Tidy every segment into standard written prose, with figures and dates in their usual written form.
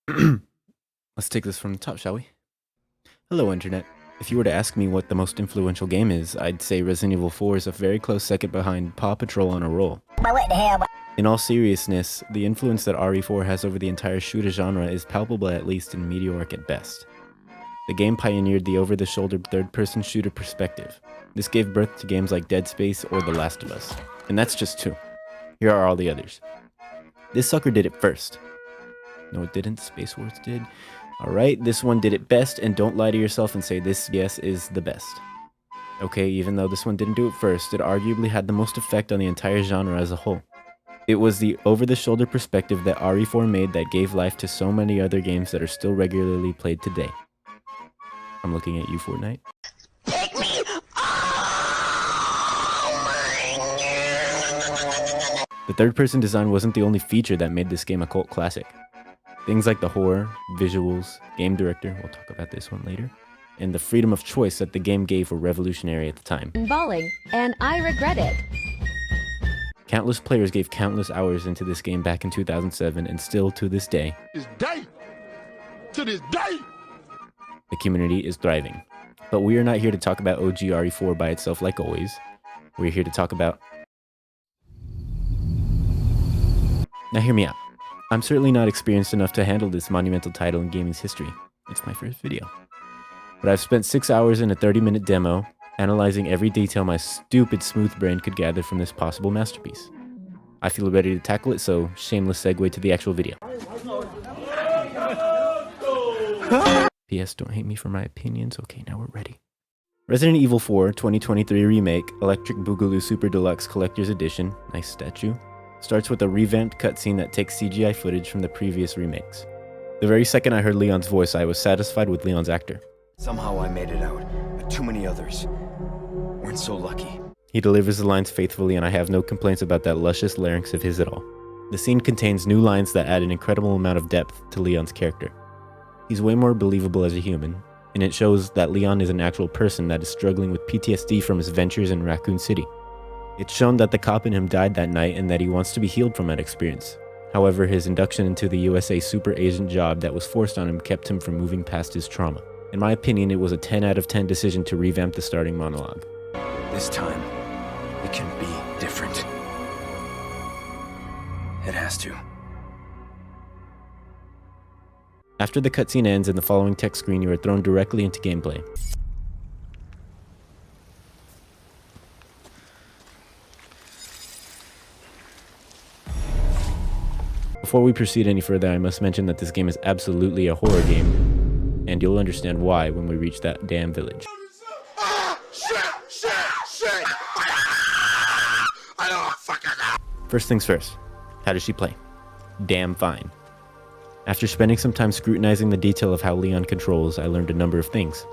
Let's take this from the top, shall we? Hello, Internet. If you were to ask me what the most influential game is, I'd say Resident Evil 4 is a very close second behind Paw Patrol on a roll. But what the hell? In all seriousness, the influence that RE4 has over the entire shooter genre is palpable at least and meteoric at best. The game pioneered the over-the-shoulder third-person shooter perspective. This gave birth to games like Dead Space or The Last of Us. And that's just two. Here are all the others. This sucker did it first. No, it didn't. Space Wars did. Alright, this one did it best, and don't lie to yourself and say this, yes, is the best. Okay, even though this one didn't do it first, it arguably had the most effect on the entire genre as a whole. It was the over-the-shoulder perspective that RE4 made that gave life to so many other games that are still regularly played today. I'm looking at you, Fortnite. Pick me! Oh my God. The third-person design wasn't the only feature that made this game a cult classic. Things like the horror, visuals, game director, we'll talk about this one later, and the freedom of choice that the game gave were revolutionary at the time. Balling, and I regret it. Countless players gave countless hours into this game back in 2007, and still to this day, to this day, the community is thriving. But we are not here to talk about OG RE4 by itself like always. We're here to talk about... Now hear me out. I'm certainly not experienced enough to handle this monumental title in gaming's history. It's my first video. But I've spent 6 hours in a 30-minute demo, analyzing every detail my stupid smooth brain could gather from this possible masterpiece. I feel ready to tackle it, so shameless segue to the actual video. P.S. Don't hate me for my opinions. Okay, now we're ready. Resident Evil 4 2023 Remake Electric Boogaloo Super Deluxe Collector's Edition, nice statue, starts with a revamped cutscene that takes CGI footage from the previous remakes. The very second I heard Leon's voice, I was satisfied with Leon's actor. Somehow I made it out, but too many others weren't so lucky. He delivers the lines faithfully, and I have no complaints about that luscious larynx of his at all. The scene contains new lines that add an incredible amount of depth to Leon's character. He's way more believable as a human, and it shows that Leon is an actual person that is struggling with PTSD from his ventures in Raccoon City. It's shown that the cop in him died that night and that he wants to be healed from that experience. However, his induction into the USA super agent job that was forced on him kept him from moving past his trauma. In my opinion, it was a 10 out of 10 decision to revamp the starting monologue. This time, it can be different. It has to. After the cutscene ends and the following text screen, you are thrown directly into gameplay. Before we proceed any further, I must mention that this game is absolutely a horror game, and you'll understand why when we reach that damn village. First things first, how does she play? Damn fine. After spending some time scrutinizing the detail of how Leon controls, I learned a number of things.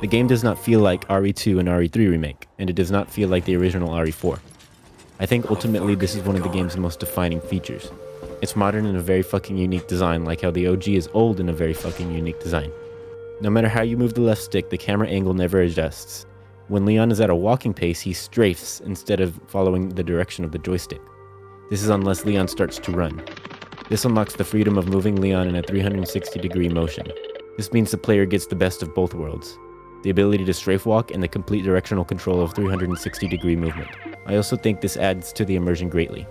The game does not feel like RE2 and RE3 remake, and it does not feel like the original RE4. I think ultimately this is one of the game's most defining features. It's modern in a very fucking unique design, like how the OG is old in a very fucking unique design. No matter how you move the left stick, the camera angle never adjusts. When Leon is at a walking pace, he strafes instead of following the direction of the joystick. This is unless Leon starts to run. This unlocks the freedom of moving Leon in a 360-degree motion. This means the player gets the best of both worlds. The ability to strafe walk and the complete directional control of 360-degree movement. I also think this adds to the immersion greatly.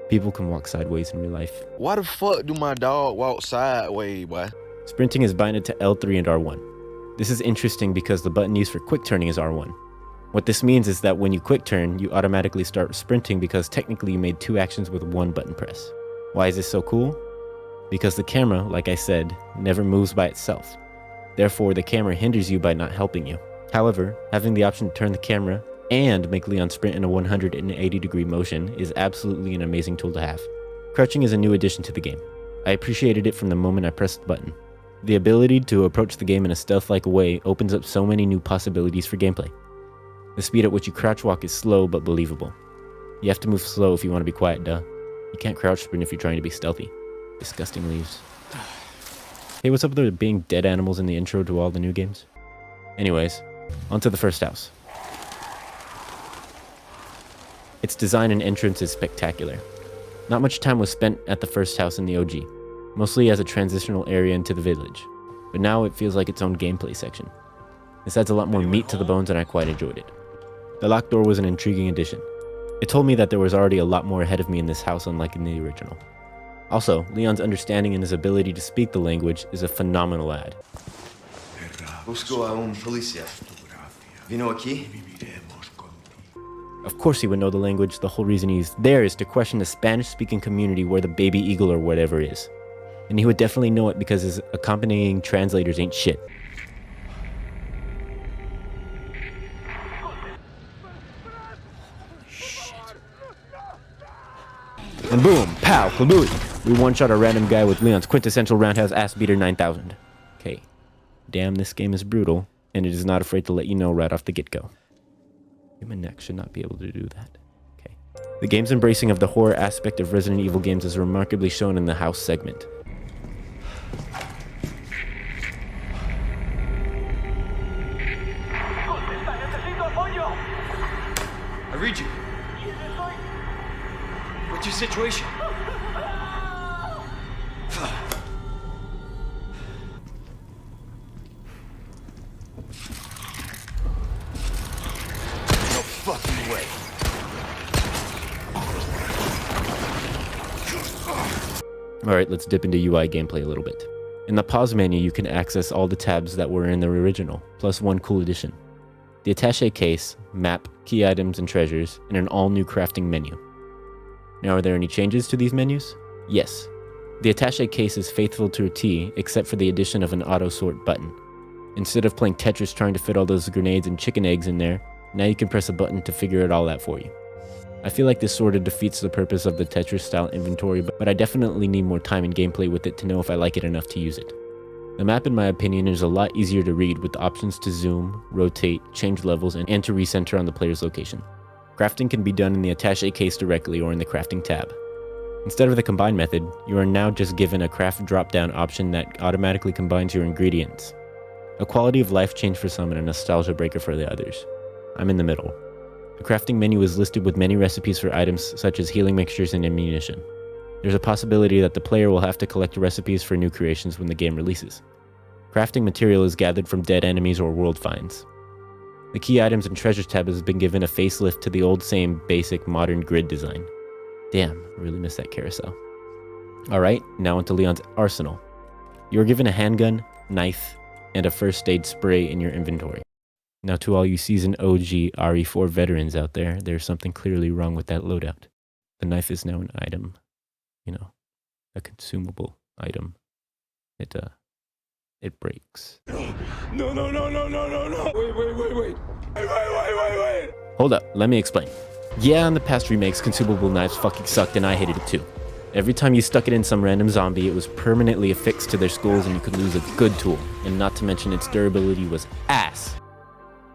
People can walk sideways in real life. Why the fuck do my dog walk sideways, boy? Sprinting is binded to L3 and R1. This is interesting because the button used for quick turning is R1. What this means is that when you quick turn, you automatically start sprinting because technically you made two actions with one button press. Why is this so cool? Because the camera, like I said, never moves by itself. Therefore, the camera hinders you by not helping you. However, having the option to turn the camera and make Leon sprint in a 180-degree motion is absolutely an amazing tool to have. Crouching is a new addition to the game. I appreciated it from the moment I pressed the button. The ability to approach the game in a stealth-like way opens up so many new possibilities for gameplay. The speed at which you crouch walk is slow but believable. You have to move slow if you want to be quiet, duh. You can't crouch sprint if you're trying to be stealthy. Disgusting leaves. Hey, what's up with there being dead animals in the intro to all the new games? Anyways, onto the first house. Its design and entrance is spectacular. Not much time was spent at the first house in the OG. mostly as a transitional area into the village, but now it feels like its own gameplay section. This adds a lot more meat to the bones and I quite enjoyed it. The locked door was an intriguing addition. It told me that there was already a lot more ahead of me in this house unlike in the original. Also, Leon's understanding and his ability to speak the language is a phenomenal add. Busco a un policía. Vino aquí? Of course he would know the language. The whole reason he's there is to question the Spanish-speaking community where the baby eagle or whatever is. And he would definitely know it because his accompanying translators ain't shit. And boom, pow, klabooey. We one-shot a random guy with Leon's quintessential roundhouse ass beater 9000. Okay. Damn, this game is brutal, and it is not afraid to let you know right off the get-go. Human neck should not be able to do that. Okay. The game's embracing of the horror aspect of Resident Evil games is remarkably shown in the house segment. I read you. What's your situation? No fucking way. Alright, let's dip into UI gameplay a little bit. In the pause menu, you can access all the tabs that were in the original, plus one cool addition. The attaché case, map, key items, and treasures, and an all-new crafting menu. Now, are there any changes to these menus? Yes. The attaché case is faithful to a T, except for the addition of an auto-sort button. Instead of playing Tetris trying to fit all those grenades and chicken eggs in there, now you can press a button to figure it all out for you. I feel like this sort of defeats the purpose of the Tetris-style inventory, but I definitely need more time in gameplay with it to know if I like it enough to use it. The map, in my opinion, is a lot easier to read with the options to zoom, rotate, change levels, and to recenter on the player's location. Crafting can be done in the attaché case directly or in the crafting tab. Instead of the combine method, you are now just given a craft drop-down option that automatically combines your ingredients. A quality of life change for some and a nostalgia breaker for the others. I'm in the middle. The crafting menu is listed with many recipes for items such as healing mixtures and ammunition. There's a possibility that the player will have to collect recipes for new creations when the game releases. Crafting material is gathered from dead enemies or world finds. The key items and treasures tab has been given a facelift to the old same basic modern grid design. Damn, I really miss that carousel. Alright, now onto Leon's arsenal. You are given a handgun, knife, and a first aid spray in your inventory. Now to all you seasoned OG RE4 veterans out there, there's something clearly wrong with that loadout. The knife is now an item. You know, a consumable item. It breaks. No. Wait. Hold up, let me explain. Yeah, in the past remakes, consumable knives fucking sucked and I hated it too. Every time you stuck it in some random zombie, it was permanently affixed to their skulls and you could lose a good tool. And not to mention its durability was ass.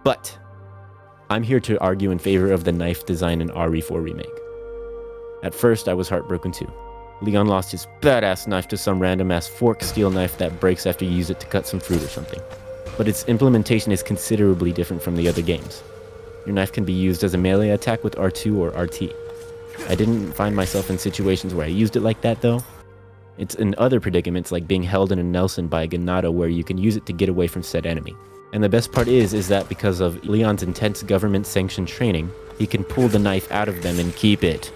But I'm here to argue in favor of the knife design in RE4 remake. At first, I was heartbroken too. Leon lost his badass knife to some random ass fork steel knife that breaks after you use it to cut some fruit or something. But its implementation is considerably different from the other games. Your knife can be used as a melee attack with R2 or RT. I didn't find myself in situations where I used it like that though. It's in other predicaments like being held in a Nelson by a Ganado where you can use it to get away from said enemy. And the best part is that because of Leon's intense government-sanctioned training, he can pull the knife out of them and keep it.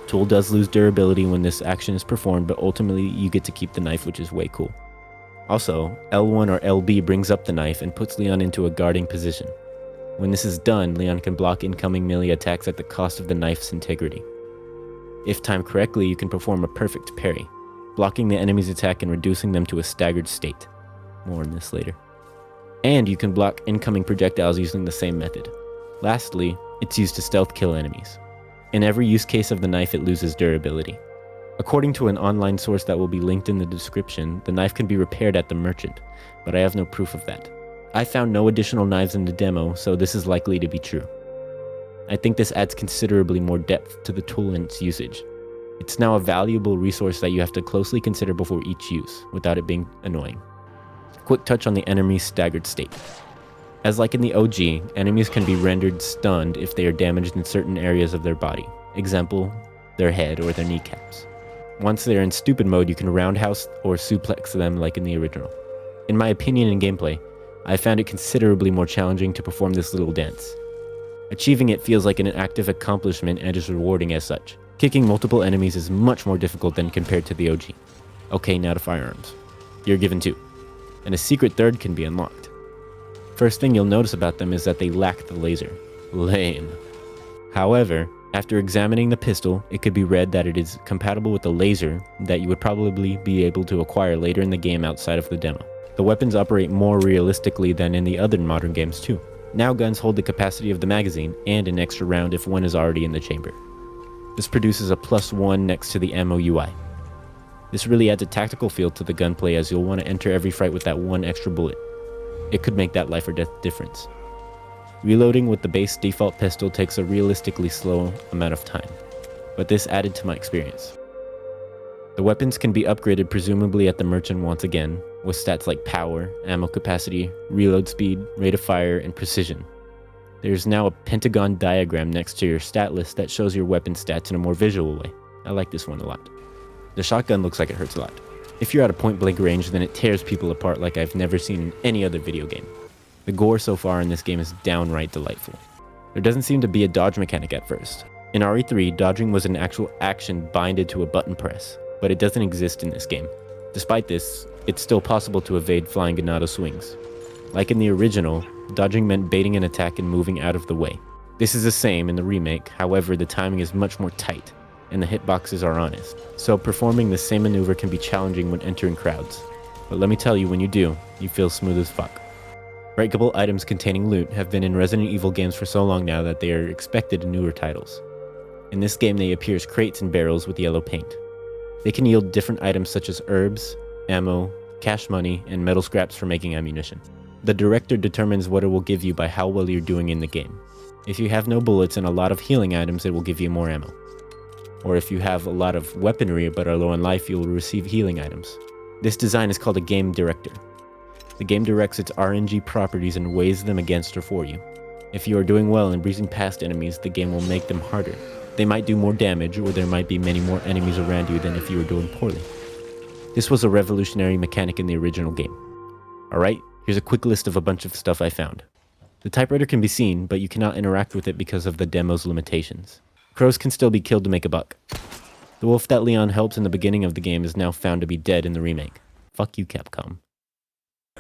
Tool does lose durability when this action is performed, but ultimately you get to keep the knife, which is way cool. Also, L1 or LB brings up the knife and puts Leon into a guarding position. When this is done, Leon can block incoming melee attacks at the cost of the knife's integrity. If timed correctly, you can perform a perfect parry, blocking the enemy's attack and reducing them to a staggered state. More on this later. And you can block incoming projectiles using the same method. Lastly, it's used to stealth kill enemies. In every use case of the knife, it loses durability. According to an online source that will be linked in the description, the knife can be repaired at the merchant, but I have no proof of that. I found no additional knives in the demo, so this is likely to be true. I think this adds considerably more depth to the tool and its usage. It's now a valuable resource that you have to closely consider before each use, without it being annoying. Quick touch on the enemy's staggered state. As like in the OG, enemies can be rendered stunned if they are damaged in certain areas of their body. Example, their head or their kneecaps. Once they're in stupid mode, you can roundhouse or suplex them like in the original. In my opinion and gameplay, I found it considerably more challenging to perform this little dance. Achieving it feels like an active accomplishment and is rewarding as such. Kicking multiple enemies is much more difficult than compared to the OG. Okay, now to firearms. You're given 2, and a secret third can be unlocked. First thing you'll notice about them is that they lack the laser. Lame. However, after examining the pistol, it could be read that it is compatible with the laser that you would probably be able to acquire later in the game outside of the demo. The weapons operate more realistically than in the other modern games too. Now guns hold the capacity of the magazine and an extra round if one is already in the chamber. This produces a +1 next to the ammo UI. This really adds a tactical feel to the gunplay as you'll want to enter every fight with that one extra bullet. It could make that life or death difference. Reloading with the base default pistol takes a realistically slow amount of time, but this added to my experience. The weapons can be upgraded presumably at the merchant once again, with stats like power, ammo capacity, reload speed, rate of fire, and precision. There is now a pentagon diagram next to your stat list that shows your weapon stats in a more visual way. I like this one a lot. The shotgun looks like it hurts a lot. If you're at a point blank range, then it tears people apart like I've never seen in any other video game. The gore so far in this game is downright delightful. There doesn't seem to be a dodge mechanic at first. In RE3, dodging was an actual action binded to a button press, but it doesn't exist in this game. Despite this, it's still possible to evade flying ganado swings. Like in the original, dodging meant baiting an attack and moving out of the way. This is the same in the remake, however the timing is much more tight, and the hitboxes are honest. So performing the same maneuver can be challenging when entering crowds. But let me tell you, when you do, you feel smooth as fuck. Breakable items containing loot have been in Resident Evil games for so long now that they are expected in newer titles. In this game they appear as crates and barrels with yellow paint. They can yield different items such as herbs, ammo, cash money, and metal scraps for making ammunition. The director determines what it will give you by how well you're doing in the game. If you have no bullets and a lot of healing items, it will give you more ammo. Or if you have a lot of weaponry but are low on life, you will receive healing items. This design is called a game director. The game directs its RNG properties and weighs them against or for you. If you are doing well and breezing past enemies, the game will make them harder. They might do more damage, or there might be many more enemies around you than if you were doing poorly. This was a revolutionary mechanic in the original game. Alright, here's a quick list of a bunch of stuff I found. The typewriter can be seen, but you cannot interact with it because of the demo's limitations. Crows can still be killed to make a buck. The wolf that Leon helps in the beginning of the game is now found to be dead in the remake. Fuck you, Capcom.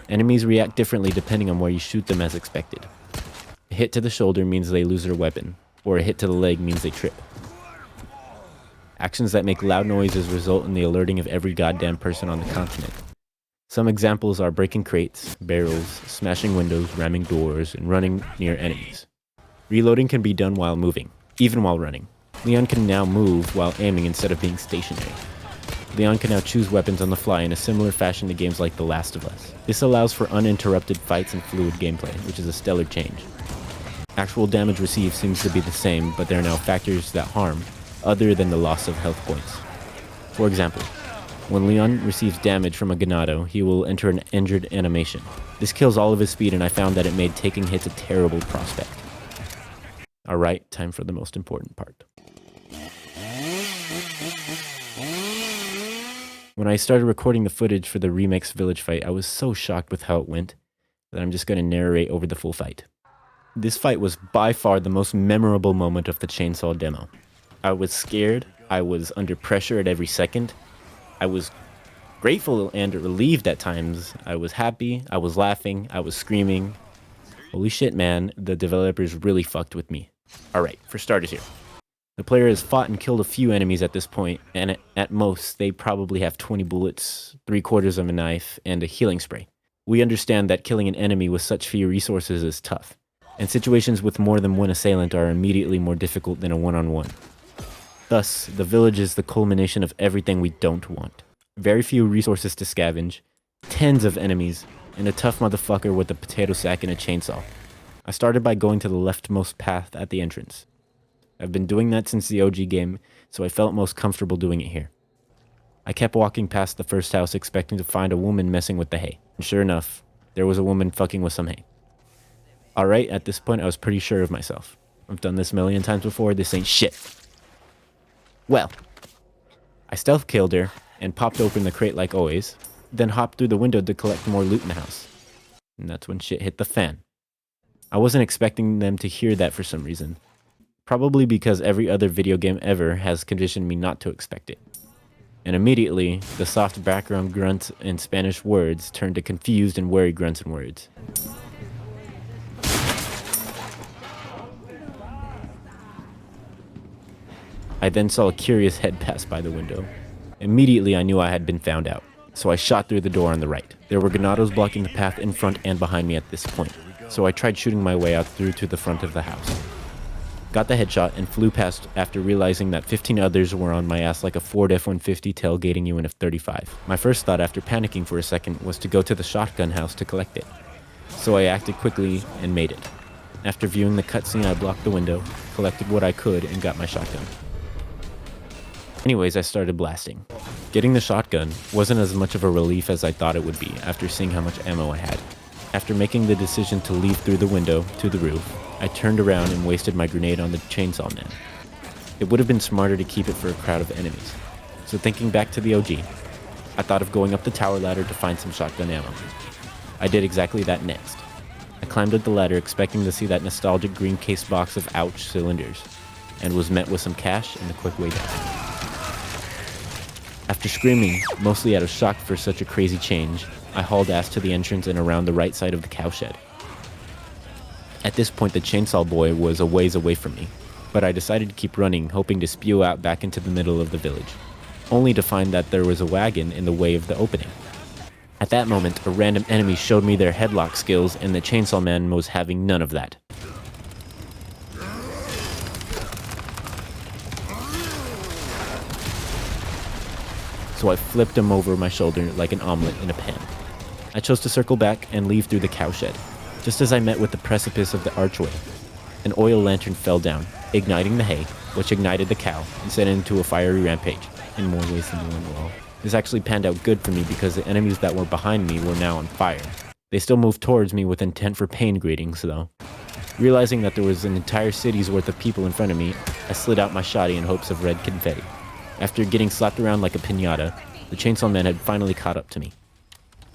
Enemies react differently depending on where you shoot them as expected. A hit to the shoulder means they lose their weapon, or a hit to the leg means they trip. Actions that make loud noises result in the alerting of every goddamn person on the continent. Some examples are breaking crates, barrels, smashing windows, ramming doors, and running near enemies. Reloading can be done while moving, even while running. Leon can now move while aiming instead of being stationary. Leon can now choose weapons on the fly in a similar fashion to games like The Last of Us. This allows for uninterrupted fights and fluid gameplay, which is a stellar change. Actual damage received seems to be the same, but there are now factors that harm, other than the loss of health points. For example, when Leon receives damage from a ganado, he will enter an injured animation. This kills all of his speed, and I found that it made taking hits a terrible prospect. Alright, time for the most important part. When I started recording the footage for the remake's village fight, I was so shocked with how it went that I'm just going to narrate over the full fight. This fight was by far the most memorable moment of the Chainsaw demo. I was scared, I was under pressure at every second, I was grateful and relieved at times, I was happy, I was laughing, I was screaming. Holy shit, man, the developers really fucked with me. Alright, for starters here. The player has fought and killed a few enemies at this point, and at most, they probably have 20 bullets, 3/4 of a knife, and a healing spray. We understand that killing an enemy with such few resources is tough, and situations with more than one assailant are immediately more difficult than a one-on-one. Thus, the village is the culmination of everything we don't want. Very few resources to scavenge, tens of enemies, and a tough motherfucker with a potato sack and a chainsaw. I started by going to the leftmost path at the entrance. I've been doing that since the OG game, so I felt most comfortable doing it here. I kept walking past the first house expecting to find a woman messing with the hay, and sure enough, there was a woman fucking with some hay. Alright, at this point I was pretty sure of myself. I've done this a million times before, this ain't shit. Well, I stealth killed her and popped open the crate like always, then hopped through the window to collect more loot in the house. And that's when shit hit the fan. I wasn't expecting them to hear that for some reason. Probably because every other video game ever has conditioned me not to expect it. And immediately, the soft background grunts and Spanish words turned to confused and worried grunts and words. I then saw a curious head pass by the window. Immediately I knew I had been found out, so I shot through the door on the right. There were ganados blocking the path in front and behind me at this point, so I tried shooting my way out through to the front of the house. Got the headshot and flew past after realizing that 15 others were on my ass like a Ford F-150 tailgating you in a 35. My first thought after panicking for a second was to go to the shotgun house to collect it, so I acted quickly and made it. After viewing the cutscene, I blocked the window, collected what I could, and got my shotgun. Anyways, I started blasting. Getting the shotgun wasn't as much of a relief as I thought it would be after seeing how much ammo I had. After making the decision to leave through the window to the roof, I turned around and wasted my grenade on the chainsaw man. It would have been smarter to keep it for a crowd of enemies. So thinking back to the OG, I thought of going up the tower ladder to find some shotgun ammo. I did exactly that next. I climbed up the ladder expecting to see that nostalgic green case box of ouch cylinders, and was met with some cash and a quick way down. After screaming, mostly out of shock for such a crazy change, I hauled ass to the entrance and around the right side of the cowshed. At this point, the chainsaw boy was a ways away from me, but I decided to keep running, hoping to spew out back into the middle of the village, only to find that there was a wagon in the way of the opening. At that moment, a random enemy showed me their headlock skills, and the chainsaw man was having none of that. So I flipped him over my shoulder like an omelet in a pan. I chose to circle back and leave through the cowshed. Just as I met with the precipice of the archway, an oil lantern fell down, igniting the hay, which ignited the cow and sent it into a fiery rampage, in more ways than one. Well, this actually panned out good for me because the enemies that were behind me were now on fire. They still moved towards me with intent for pain greetings, though. Realizing that there was an entire city's worth of people in front of me, I slid out my shotty in hopes of red confetti. After getting slapped around like a piñata, the chainsaw man had finally caught up to me.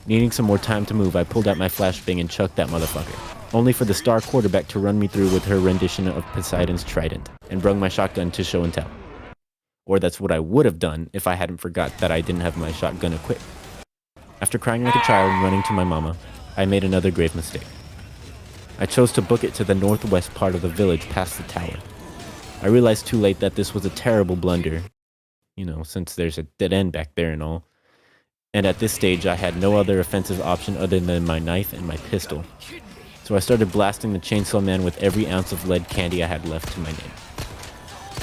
Needing some more time to move, I pulled out my flashbang and chucked that motherfucker, only for the star quarterback to run me through with her rendition of Poseidon's trident, and brung my shotgun to show and tell. Or that's what I would have done if I hadn't forgot that I didn't have my shotgun equipped. After crying like a child and running to my mama, I made another grave mistake. I chose to book it to the northwest part of the village past the tower. I realized too late that this was a terrible blunder, since there's a dead end back there and all. And at this stage, I had no other offensive option other than my knife and my pistol. So I started blasting the chainsaw man with every ounce of lead candy I had left to my name.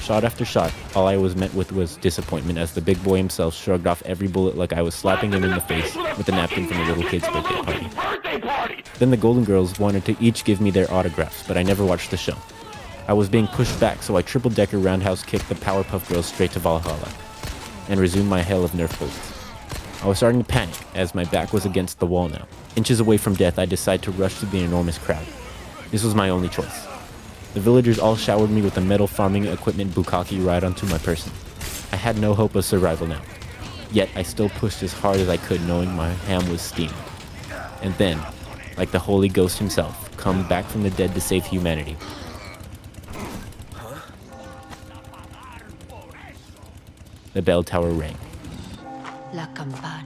Shot after shot, all I was met with was disappointment as the big boy himself shrugged off every bullet like I was slapping him in the face with a napkin from a little kid's birthday party. Then the Golden Girls wanted to each give me their autographs, but I never watched the show. I was being pushed back, so I triple-decker roundhouse kicked the Powerpuff Girls straight to Valhalla, and resumed my hail of Nerf bullets. I was starting to panic, as my back was against the wall now. Inches away from death, I decided to rush through the enormous crowd. This was my only choice. The villagers all showered me with a metal farming equipment bukkake right onto my person. I had no hope of survival now. Yet, I still pushed as hard as I could, knowing my ham was steamed. And then, like the Holy Ghost himself, come back from the dead to save humanity. The bell tower rang. La campana.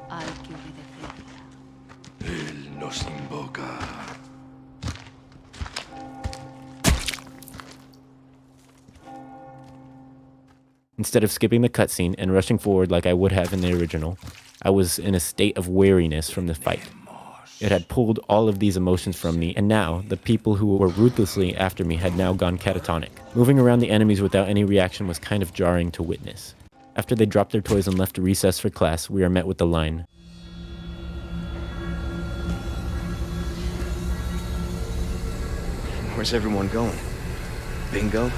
Hay que obedecerla. Él nos invoca. Instead of skipping the cutscene and rushing forward like I would have in the original, I was in a state of weariness from the fight. It had pulled all of these emotions from me, and now, the people who were ruthlessly after me had now gone catatonic. Moving around the enemies without any reaction was kind of jarring to witness. After they dropped their toys and left to recess for class, we are met with the line, Where's everyone going? Bingo?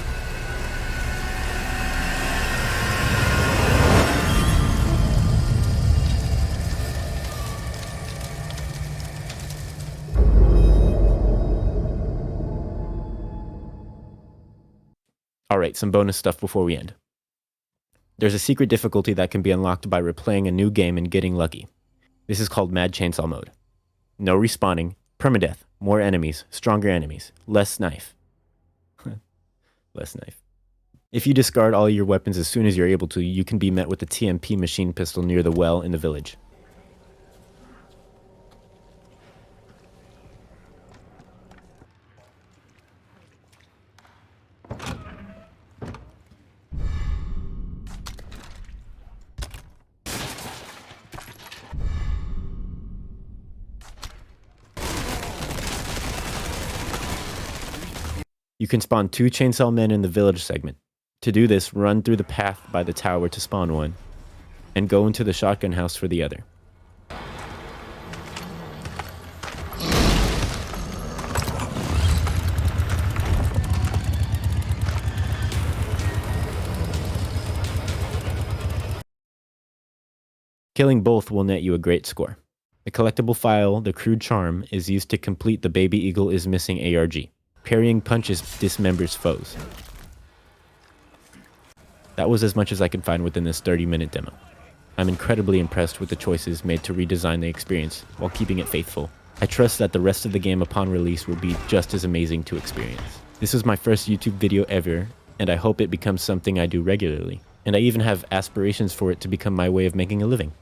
Alright, some bonus stuff before we end. There's a secret difficulty that can be unlocked by replaying a new game and getting lucky. This is called Mad Chainsaw Mode. No respawning, permadeath, more enemies, stronger enemies, less knife. Less knife. If you discard all your weapons as soon as you're able to, you can be met with a TMP machine pistol near the well in the village. You can spawn 2 chainsaw men in the village segment. To do this, run through the path by the tower to spawn one, and go into the shotgun house for the other. Killing both will net you a great score. The collectible file, the Crude Charm, is used to complete the Baby Eagle is Missing ARG. Parrying punches dismembers foes. That was as much as I could find within this 30-minute demo. I'm incredibly impressed with the choices made to redesign the experience while keeping it faithful. I trust that the rest of the game upon release will be just as amazing to experience. This was my first YouTube video ever, and I hope it becomes something I do regularly. And I even have aspirations for it to become my way of making a living.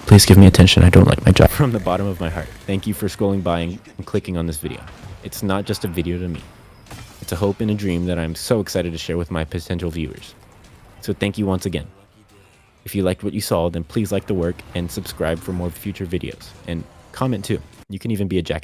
Please give me attention, I don't like my job. From the bottom of my heart, thank you for scrolling by and clicking on this video. It's not just a video to me. It's a hope and a dream that I'm so excited to share with my potential viewers. So thank you once again. If you liked what you saw, then please like the work and subscribe for more future videos. And comment too. You can even be a jackass.